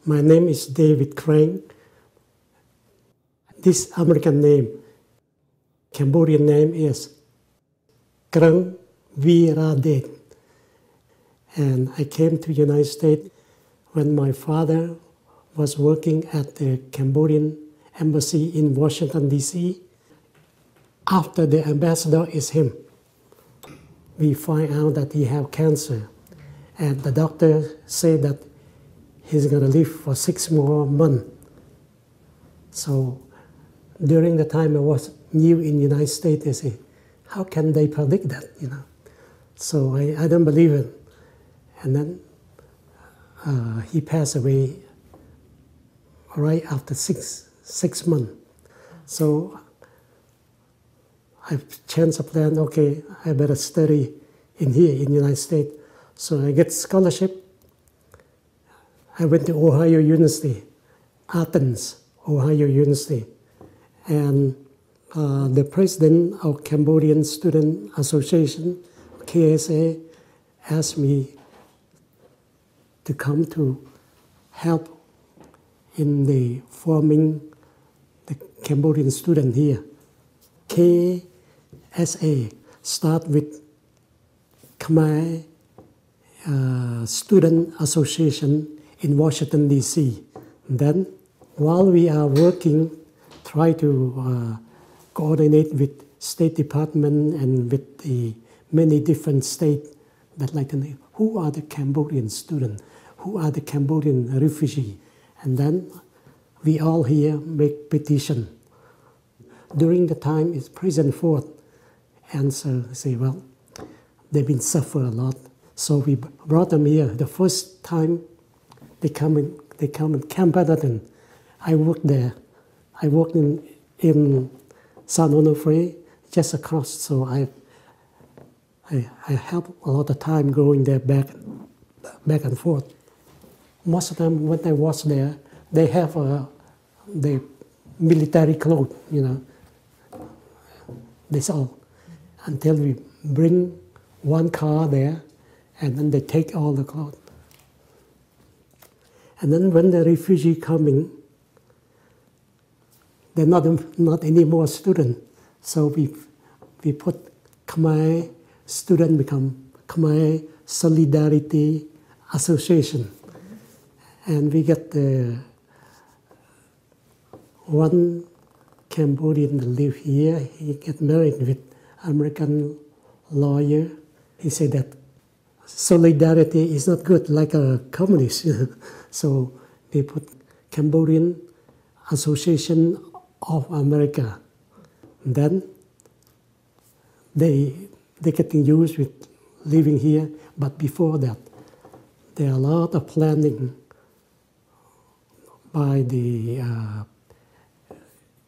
My name is David Kreng. This American name, Cambodian name is Kreng Viradet. And I came to the United States when my father was working at the Cambodian embassy in Washington, D.C. After the ambassador is him, we find out that he have cancer. And the doctor said that he's going to live for 6 more months. So during the time I was new in the United States, they say, how can they predict that, So I don't believe it. And then he passed away right after six months. So I changed the plan, okay, I better study in here in the United States. So I get scholarship. I went to Ohio University, Athens, Ohio University. And the president of Cambodian Student Association, KSA, asked me to come to help in the forming the Cambodian student here. KSA start with Khmer Student Association in Washington, D.C. Then, while we are working, try to coordinate with State Department and with the many different states that like to know who are the Cambodian students, who are the Cambodian refugees. And then we all here make petition. During the time, it's President Ford answer, say, well, they've been suffer a lot. So we brought them here. The first time they come in Camp Pendleton. I worked there. I worked in San Onofre, just across. So I have a lot of time going there back and forth. Most of the time when I was there, they have the military clothes, That's all. Until we bring one car there, and then they take all the clothes. And then when the refugee coming, they're not any more students. So we put Khmer student become Khmer Solidarity Association. And we get the one Cambodian that live here. He get married with American lawyer. He said that solidarity is not good like a communist. So they put Cambodian Association of America. And then they getting used with living here. But before that, there are a lot of planning by the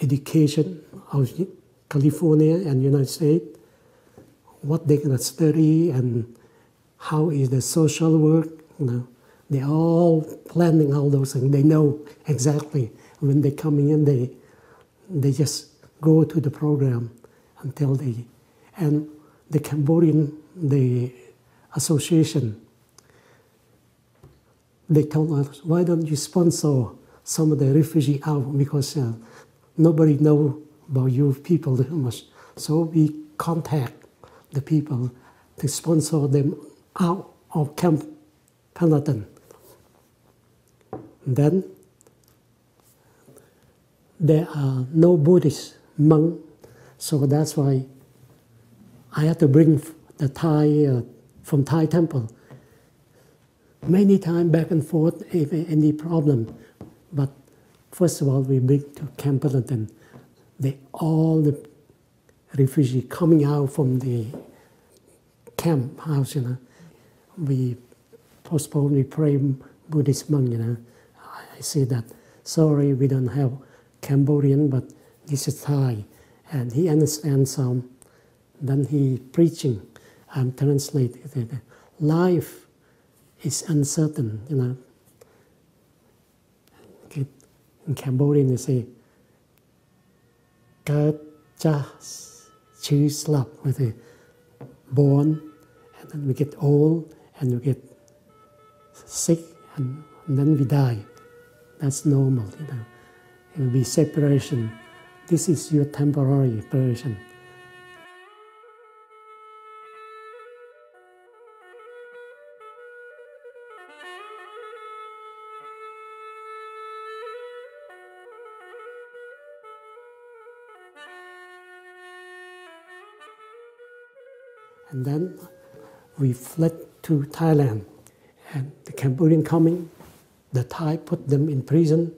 education of California and United States, what they're going to study and how is the social work. They're all planning all those things. They know exactly when they're coming in. They just go to the program until they. And the Cambodian, the association, they told us, why don't you sponsor some of the refugees out, because nobody know about you people too much. So we contact the people to sponsor them out of Camp Pendleton. Then there are no Buddhist monks, so that's why I had to bring the Thai from Thai temple many times back and forth if any problem. But first of all, we bring to Camp Pendleton all the refugees coming out from the camp house. We postpone, we pray Buddhist monk. I say that sorry, we don't have Cambodian, but this is Thai, and he understands some. Then he preaching. I'm translating. Life is uncertain. In Cambodian, they say, "Kat cha chư slap," with a born, and then we get old, and we get sick, and then we die. That's normal, It will be separation. This is your temporary separation. And then we fled to Thailand. And the Cambodian coming, the Thai put them in prison.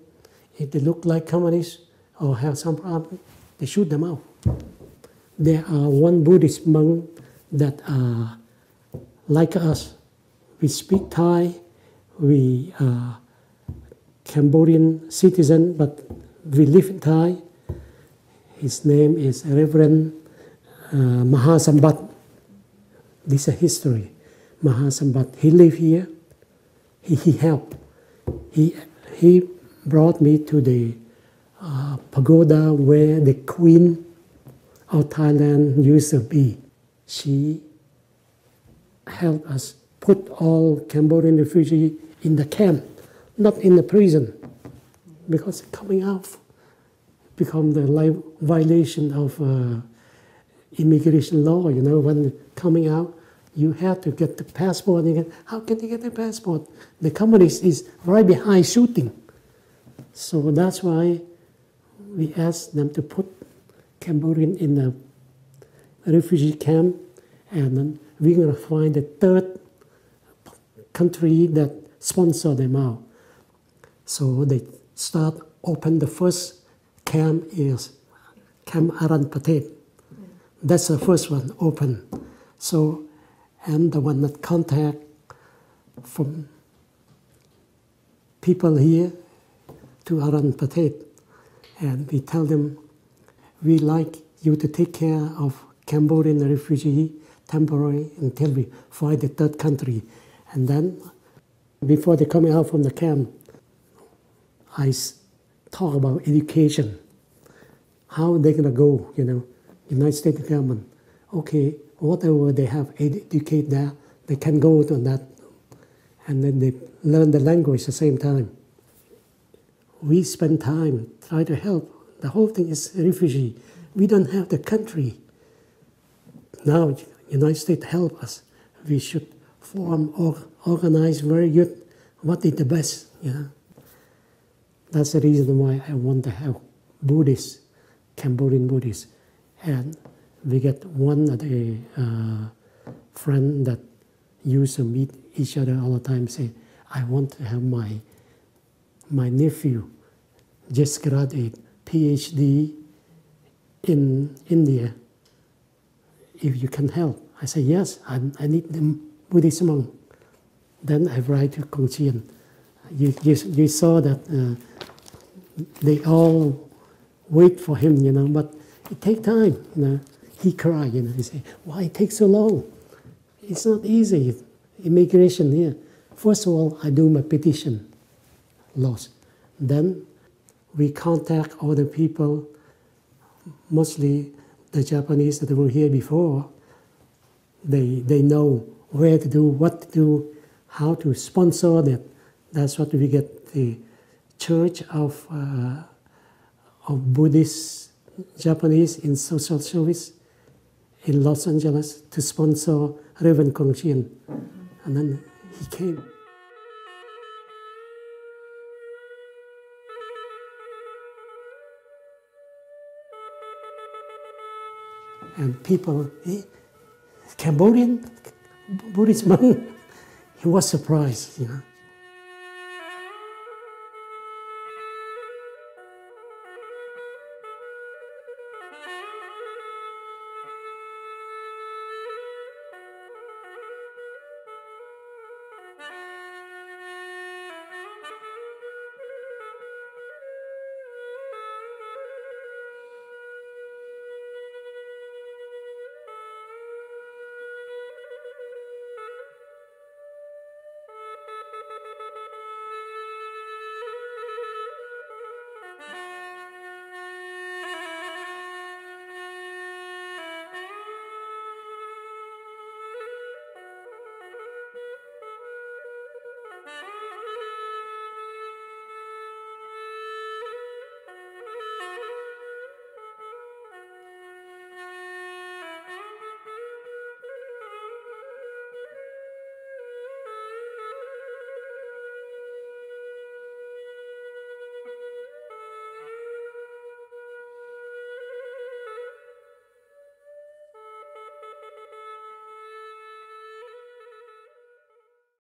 If they look like communists or have some problem, they shoot them out. There are one Buddhist monk that are like us. We speak Thai, we are Cambodian citizen, but we live in Thai. His name is Reverend Mahasambat. This is a history. Mahasambat, he lived here. He helped. He brought me to the pagoda where the Queen of Thailand used to be. She helped us put all Cambodian refugees in the camp, not in the prison, because coming out become the violation of immigration law. When coming out, you have to get the passport. How can you get the passport? The communist is right behind shooting. So that's why we asked them to put Cambodian in a refugee camp, and then we're going to find the third country that sponsor them out. So they open the first camp is Camp Aran Patet. That's the first one open. So, and the one that contact from people here to Aran Patet, and we tell them, we like you to take care of Cambodian refugee temporarily until we find the third country. And then, before they coming out from the camp, I talk about education. How they're gonna go, United States government. Okay, whatever they have educate there, they can go to that. And then they learn the language at the same time. We spend time trying to help. The whole thing is refugee. We don't have the country. Now, United States help us. We should form or organize very good. What is the best? That's the reason why I want to have Buddhists, Cambodian Buddhists. And we get one of the friend that used to meet each other all the time say, I want to have my nephew just graduated PhD in India. If you can help. I say, yes, I need them Buddhist monk. Then I write to Kreng. You saw that they all wait for him, but it takes time, He cried, he said, why it takes so long? It's not easy, immigration here. First of all, I do my petition, lost. Then we contact other people, mostly the Japanese that were here before. They know where to do, what to do, how to sponsor that. That's what we get the Church of Buddhist Japanese in social service in Los Angeles to sponsor Reverend Kreng. And then he came. And people, Cambodian Buddhist monk, he was surprised,